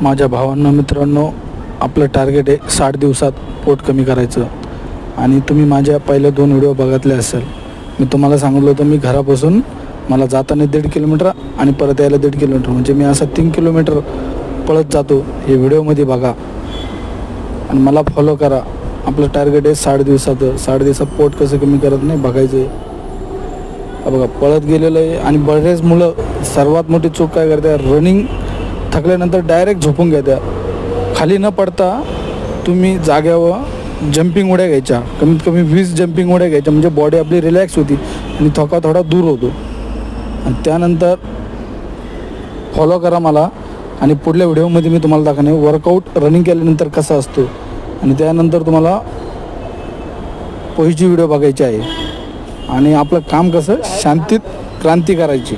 माझ्या भावांनो मित्रांनो, आपलं टार्गेट आहे 60 दिवसात पोट कमी करायचं. आणि तुम्ही माझ्या पहिल्या 2 व्हिडिओ बघितले असेल. मी तुम्हाला सांगितलं होतं मी घरापासून मला जाताना 1.5 किलोमीटर आणि परत यायला 1.5 किलोमीटर, म्हणजे मी असं 3 किलोमीटर पळत जातो. हे व्हिडिओमध्ये बघा आणि मला फॉलो करा. आपलं टार्गेट आहे 60 दिवसाचं. 60 दिवसात पोट कसं कमी करत नाही बघायचं आहे. बघा पळत गेलेलं आहे. आणि बरेच मुलं सर्वात मोठी चूक काय करते, रनिंग थकल्यानंतर डायरेक्ट झोपून घेत्या. खाली न पडता तुम्ही जाग्यावर जंपिंग उड्या घ्यायच्या, कमीत कमी 20 जंपिंग उड्या घ्यायच्या, म्हणजे बॉडी आपली रिलॅक्स होती आणि थका थोडा दूर होतो. आणि त्यानंतर फॉलो करा मला. आणि पुढल्या व्हिडिओमध्ये मी तुम्हाला दाखवणे वर्कआउट रनिंग केल्यानंतर कसा असतो. आणि त्यानंतर तुम्हाला पोहीची व्हिडिओ बघायची आहे. आणि आपलं काम कसं शांतीत क्रांती करायची.